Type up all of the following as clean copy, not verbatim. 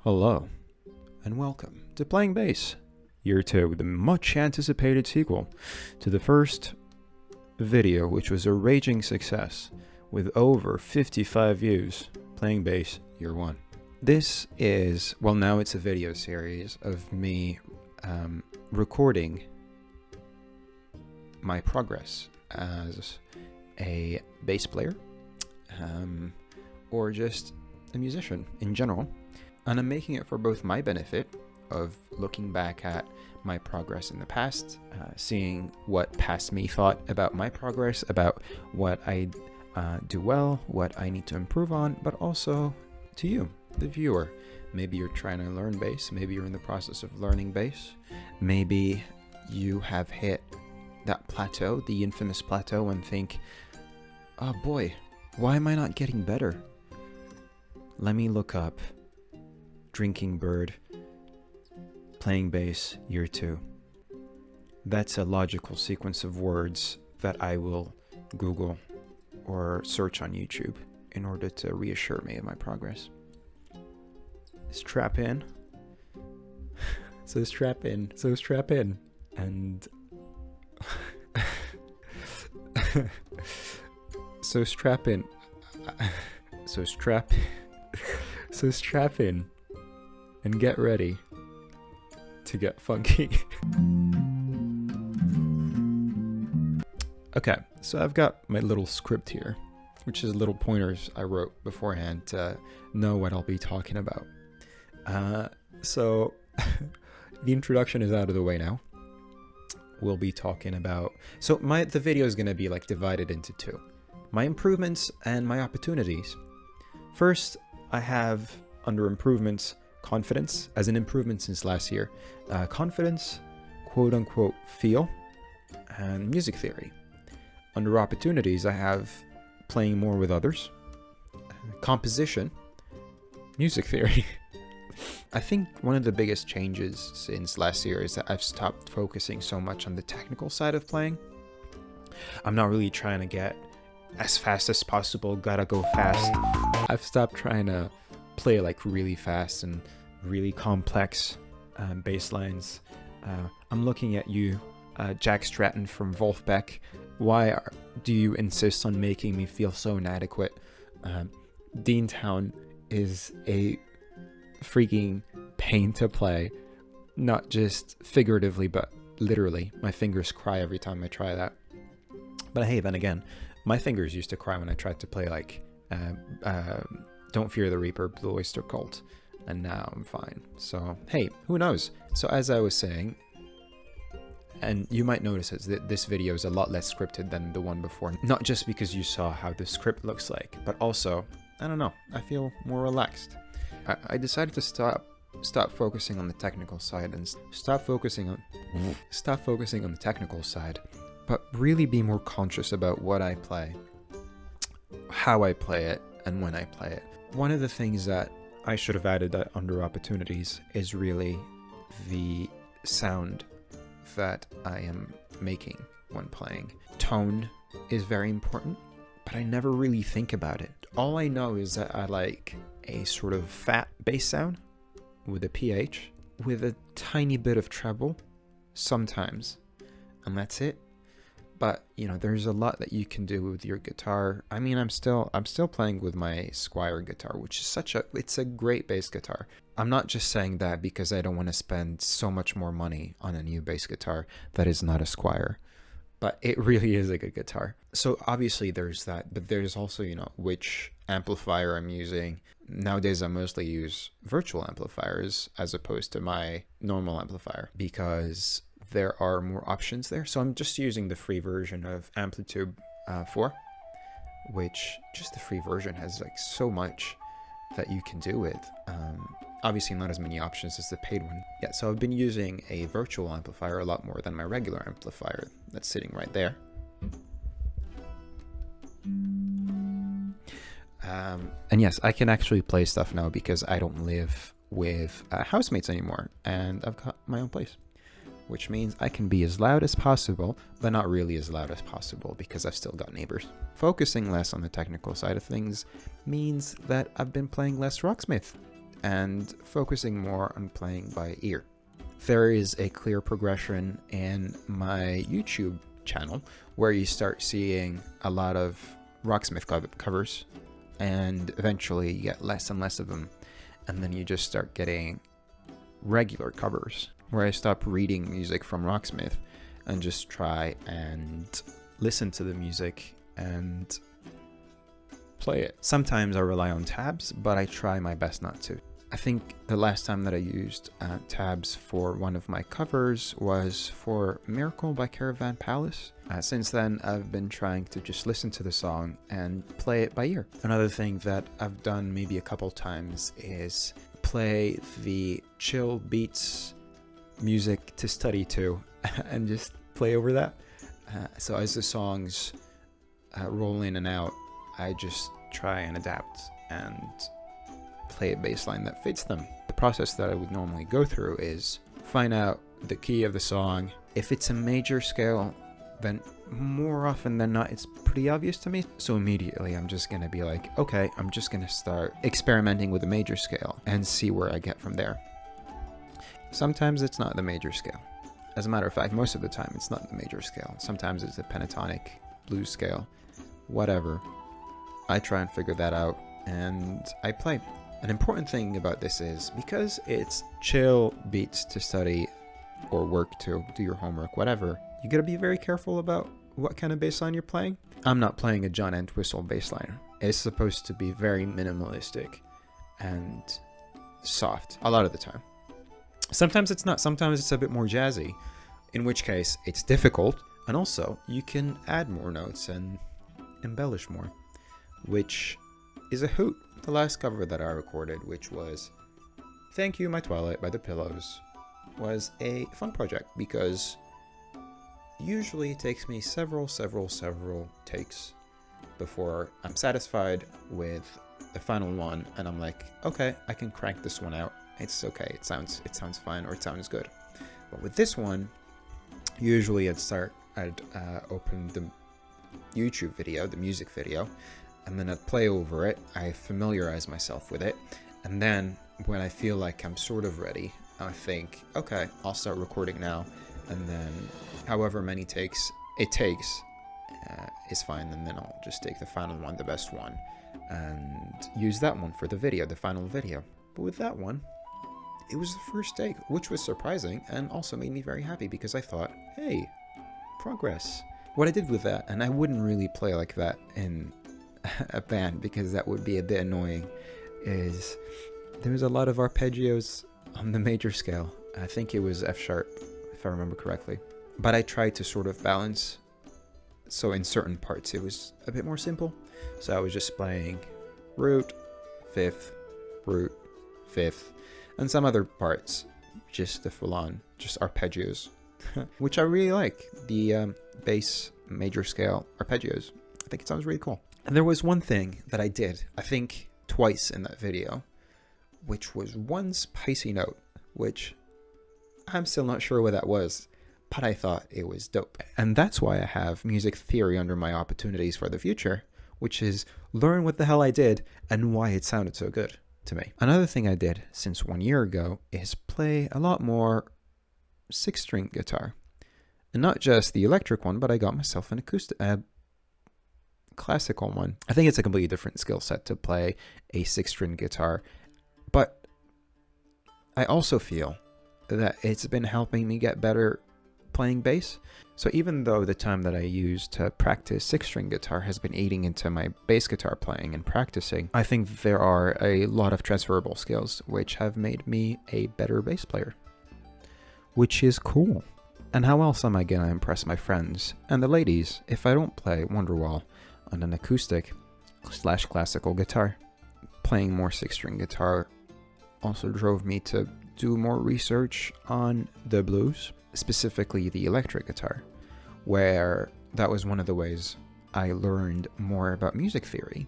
Hello, and welcome to Playing Bass, Year 2, the much anticipated sequel to the first video, which was a raging success with over 55 views, Playing Bass Year 1. This is, well, now it's a video series of me recording my progress as a bass player, or just a musician in general. And I'm making it for both my benefit of looking back at my progress in the past, seeing what past me thought about my progress, about what I do well, what I need to improve on, but also to you, the viewer. Maybe you're trying to learn bass, maybe you're in the process of learning bass, maybe you have hit that plateau, the infamous plateau, and think, oh boy, why am I not getting better? Let me look up Drinking Bird, Playing Bass, Year 2. That's a logical sequence of words that I will Google or search on YouTube in order to reassure me of my progress. Strap in. So strap in. And so strap in. So strap in. And get ready to get funky. Okay, so I've got my little script here, which is little pointers I wrote beforehand to know what I'll be talking about. So the introduction is out of the way now. We'll be talking about, so the video is going to be like divided into two: my improvements and my opportunities. First, I have under improvements confidence as an improvement since last year, confidence, quote-unquote feel, and music theory. Under opportunities, I have playing more with others, composition, music theory. I think one of the biggest changes since last year is that I've stopped focusing so much on the technical side of playing. I'm not really trying to get as fast as possible, gotta go fast. I've stopped trying to play like really fast and really complex bass lines. I'm looking at you, Jack Stratton from Wolfbeck. Why do you insist on making me feel so inadequate? Deantown is a freaking pain to play, not just figuratively but literally. My fingers cry every time I try that. But hey, then again, my fingers used to cry when I tried to play like Don't Fear the Reaper, Blue Oyster Cult, and now I'm fine. So hey, who knows? So as I was saying, and you might notice that this video is a lot less scripted than the one before, not just because you saw how the script looks like, but also, I don't know, I feel more relaxed. I decided to stop focusing on the technical side and stop focusing on the technical side, but really be more conscious about what I play, how I play it, and when I play it. One of the things that I should have added under opportunities is really the sound that I am making when playing. Tone is very important, but I never really think about it. All I know is that I like a sort of fat bass sound with a PH, with a tiny bit of treble sometimes, and that's it. But you know, there's a lot that you can do with your guitar. I mean, I'm still playing with my Squier guitar, which is it's a great bass guitar. I'm not just saying that because I don't want to spend so much more money on a new bass guitar that is not a Squier, but it really is a good guitar. So obviously there's that, but there's also, you know, which amplifier I'm using. Nowadays I mostly use virtual amplifiers as opposed to my normal amplifier because there are more options there. So I'm just using the free version of Amplitude 4, which just the free version has like so much that you can do with. Obviously not as many options as the paid one. Yeah, so I've been using a virtual amplifier a lot more than my regular amplifier that's sitting right there. And yes, I can actually play stuff now because I don't live with housemates anymore, and I've got my own place, which means I can be as loud as possible, but not really as loud as possible because I've still got neighbors. Focusing less on the technical side of things means that I've been playing less Rocksmith. and focusing more on playing by ear. There is a clear progression in my YouTube channel where you start seeing a lot of Rocksmith covers, and eventually you get less and less of them, and then you just start getting regular covers where I stop reading music from Rocksmith and just try and listen to the music and play it. Sometimes I rely on tabs, but I try my best not to. I think the last time that I used tabs for one of my covers was for Miracle by Caravan Palace. Since then, I've been trying to just listen to the song and play it by ear. Another thing that I've done maybe a couple times is play the chill beats music to study to and just play over that. So as the songs roll in and out, I just try and adapt and play a bass line that fits them. The process that I would normally go through is find out the key of the song. If it's a major scale, then more often than not, it's pretty obvious to me. So immediately I'm just going to be like, okay, I'm just going to start experimenting with a major scale and see where I get from there. Sometimes it's not the major scale. As a matter of fact, most of the time it's not the major scale. Sometimes it's a pentatonic blues scale, whatever. I try and figure that out and I play. An important thing about this is because it's chill beats to study or work to, do your homework, whatever, you gotta be very careful about what kind of bass line you're playing. I'm not playing a John Entwistle bass line. It's supposed to be very minimalistic and soft a lot of the time. Sometimes it's not. Sometimes it's a bit more jazzy, in which case it's difficult, and also you can add more notes and embellish more, which is a hoot. The last cover that I recorded, which was Thank You My Twilight by The Pillows, was a fun project because usually it takes me several takes before I'm satisfied with the final one and I'm like, okay, I can crank this one out. It's okay, it sounds fine, or it sounds good. But with this one, usually I'd open the YouTube video, the music video, and then I'd play over it. I familiarize myself with it, and then when I feel like I'm sort of ready, I think, okay, I'll start recording now, and then however many takes it takes is fine, and then I'll just take the final one, the best one, and use that one for the video, the final video. But with that one, it was the first take, which was surprising and also made me very happy because I thought, hey, progress. What I did with that, and I wouldn't really play like that in a band because that would be a bit annoying, is there's a lot of arpeggios on the major scale. I think it was F sharp, if I remember correctly. But I tried to sort of balance, so in certain parts it was a bit more simple. So I was just playing root, fifth, root, fifth, and some other parts, just the full-on, just arpeggios, which I really like, the bass major scale arpeggios. I think it sounds really cool. And there was one thing that I did, I think twice in that video, which was one spicy note, which I'm still not sure what that was, but I thought it was dope. And that's why I have music theory under my opportunities for the future, which is learn what the hell I did and why it sounded so good to me. Another thing I did since 1 year ago is play a lot more 6-string guitar. And not just the electric one, but I got myself an acoustic, classical one. I think it's a completely different skill set to play a 6-string guitar, but I also feel that it's been helping me get better playing bass. So even though the time that I use to practice 6-string guitar has been eating into my bass guitar playing and practicing, I think there are a lot of transferable skills which have made me a better bass player, which is cool. And how else am I gonna impress my friends and the ladies if I don't play Wonderwall on an acoustic / classical guitar? Playing more 6-string guitar also drove me to do more research on the blues, specifically the electric guitar, where that was one of the ways I learned more about music theory,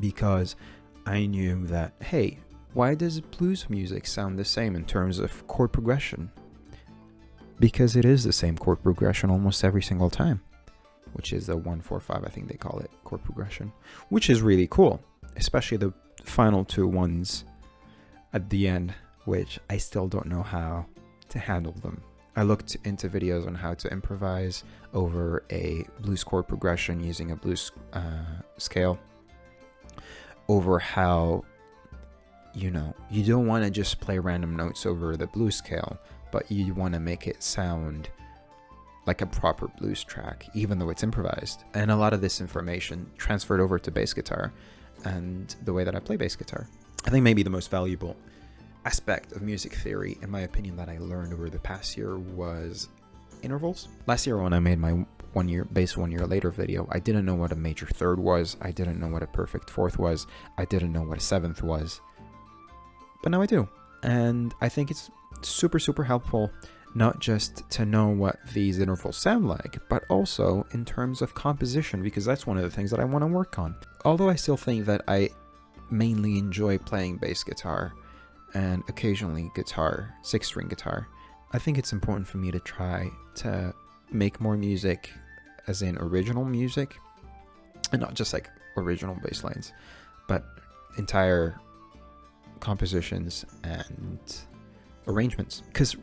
because I knew that, hey, why does blues music sound the same in terms of chord progression? Because it is the same chord progression almost every single time, which is the 1-4-5, I think they call it, chord progression, which is really cool, especially the final two ones at the end, which I still don't know how to handle them. I looked into videos on how to improvise over a blues chord progression using a blues scale, over how, you know, you don't want to just play random notes over the blues scale, but you want to make it sound like a proper blues track, even though it's improvised. And a lot of this information transferred over to bass guitar and the way that I play bass guitar. I think maybe the most valuable aspect of music theory, in my opinion, that I learned over the past year was intervals. Last year when I made my bass 1 year later video, I didn't know what a major third was. I didn't know what a perfect fourth was. I didn't know what a seventh was. But now I do. And I think it's super, super helpful, not just to know what these intervals sound like, but also in terms of composition, because that's one of the things that I want to work on. Although I still think that I mainly enjoy playing bass guitar and occasionally guitar, 6-string guitar, I think it's important for me to try to make more music, as in original music, and not just like original bass lines, but entire compositions and arrangements. Because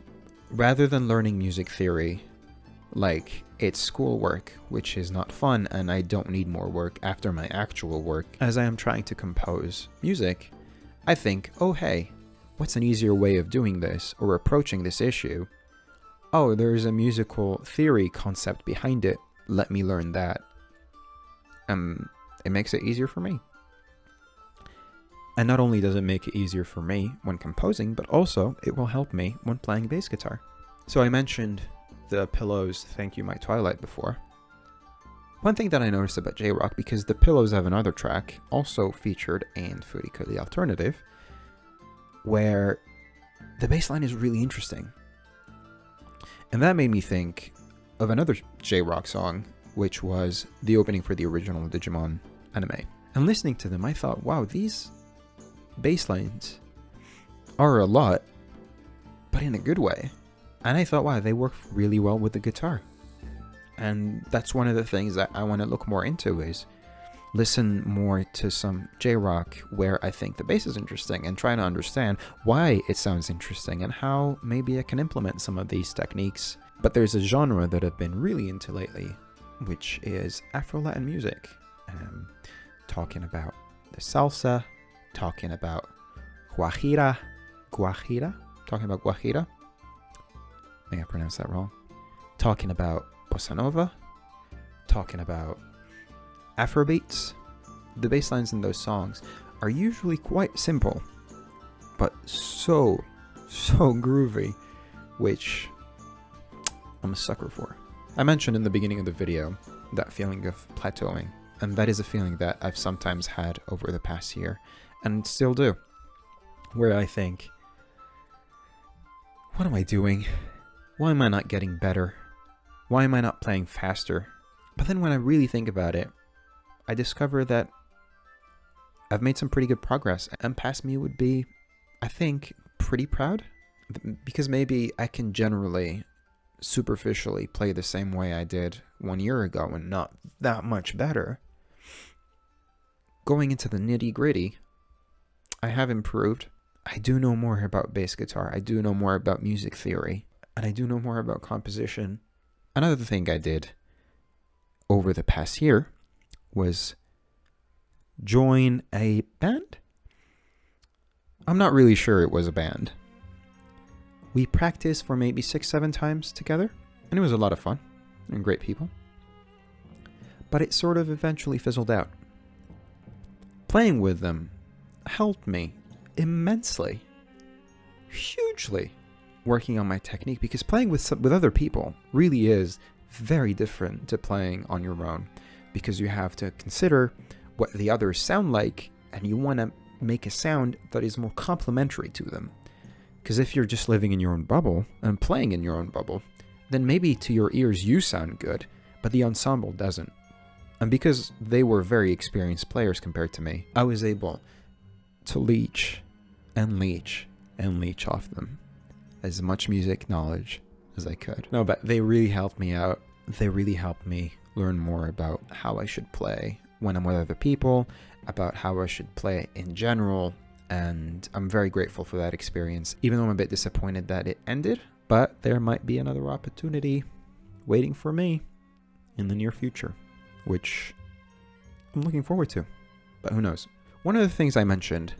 rather than learning music theory like it's schoolwork, which is not fun and I don't need more work after my actual work, as I am trying to compose music, I think, oh hey, what's an easier way of doing this or approaching this issue? Oh, there's a musical theory concept behind it. Let me learn that. It makes it easier for me. And not only does it make it easier for me when composing, but also it will help me when playing bass guitar. So I mentioned the Pillows Thank You My Twilight before. One thing that I noticed about J-Rock, because the Pillows have another track also featured in Furica the Alternative, where the bass line is really interesting. And that made me think of another J-Rock song, which was the opening for the original Digimon anime. And listening to them, I thought, wow, these bass lines are a lot, but in a good way. And I thought, wow, they work really well with the guitar. And that's one of the things that I want to look more into, is listen more to some J-Rock where I think the bass is interesting and try to understand why it sounds interesting and how maybe I can implement some of these techniques. But there's a genre that I've been really into lately, which is Afro-Latin music. Talking about the salsa, talking about guajira, talking about guajira, I think I pronounced that wrong, talking about bossa nova, talking about Afrobeats. The bass lines in those songs are usually quite simple, but so groovy, which I'm a sucker for. I mentioned in the beginning of the video that feeling of plateauing, and that is a feeling that I've sometimes had over the past year, and still do, where I think, what am I doing? Why am I not getting better? Why am I not playing faster? But then when I really think about it, I discover that I've made some pretty good progress, and past me would be, I think, pretty proud, because maybe I can generally, superficially play the same way I did 1 year ago and not that much better. Going into the nitty-gritty, I have improved. I do know more about bass guitar. I do know more about music theory. And I do know more about composition. Another thing I did over the past year was join a band. I'm not really sure it was a band. We practiced for maybe 6-7 times together, and it was a lot of fun and great people. But it sort of eventually fizzled out. Playing with them helped me immensely, hugely, working on my technique, because playing with other people really is very different to playing on your own, because you have to consider what the others sound like, and you want to make a sound that is more complementary to them. Because if you're just living in your own bubble and playing in your own bubble, then maybe to your ears you sound good, but the ensemble doesn't. And because they were very experienced players compared to me, I was able to leech and leech and leech off them as much music knowledge as I could. No, but they really helped me out. They really helped me learn more about how I should play when I'm with other people, about how I should play in general, and I'm very grateful for that experience, even though I'm a bit disappointed that it ended. But there might be another opportunity waiting for me in the near future, which I'm looking forward to. But who knows? One of the things I mentioned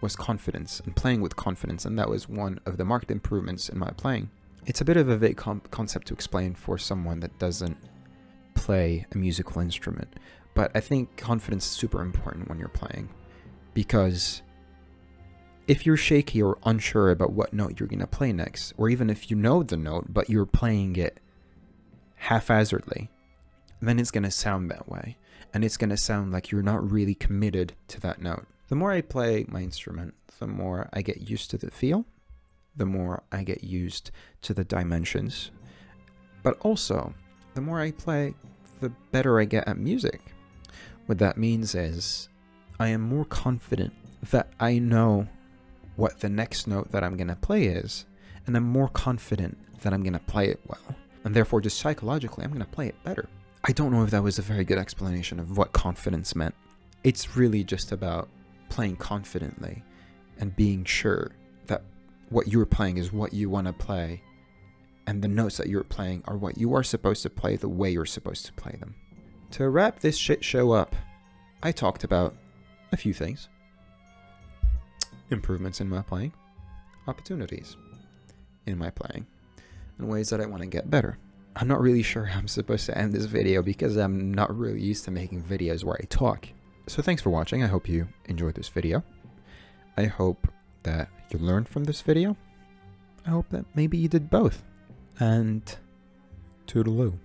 was confidence and playing with confidence, and that was one of the marked improvements in my playing. It's a bit of a vague concept to explain for someone that doesn't play a musical instrument, but I think confidence is super important when you're playing, because if you're shaky or unsure about what note you're going to play next, or even if you know the note but you're playing it haphazardly, then it's going to sound that way, and it's going to sound like you're not really committed to that note. The more I play my instrument, the more I get used to the feel, the more I get used to the dimensions, but also the more I play, the better I get at music. What that means is I am more confident that I know what the next note that I'm going to play is, and I'm more confident that I'm going to play it well, and therefore just psychologically I'm going to play it better. I don't know if that was a very good explanation of what confidence meant. It's really just about playing confidently and being sure that what you're playing is what you want to play, and the notes that you're playing are what you are supposed to play the way you're supposed to play them. To wrap this shit show up, I talked about a few things. Improvements in my playing, opportunities in my playing, and ways that I want to get better. I'm not really sure how I'm supposed to end this video because I'm not really used to making videos where I talk. So thanks for watching. I hope you enjoyed this video. I hope that you learned from this video. I hope that maybe you did both. And toodaloo.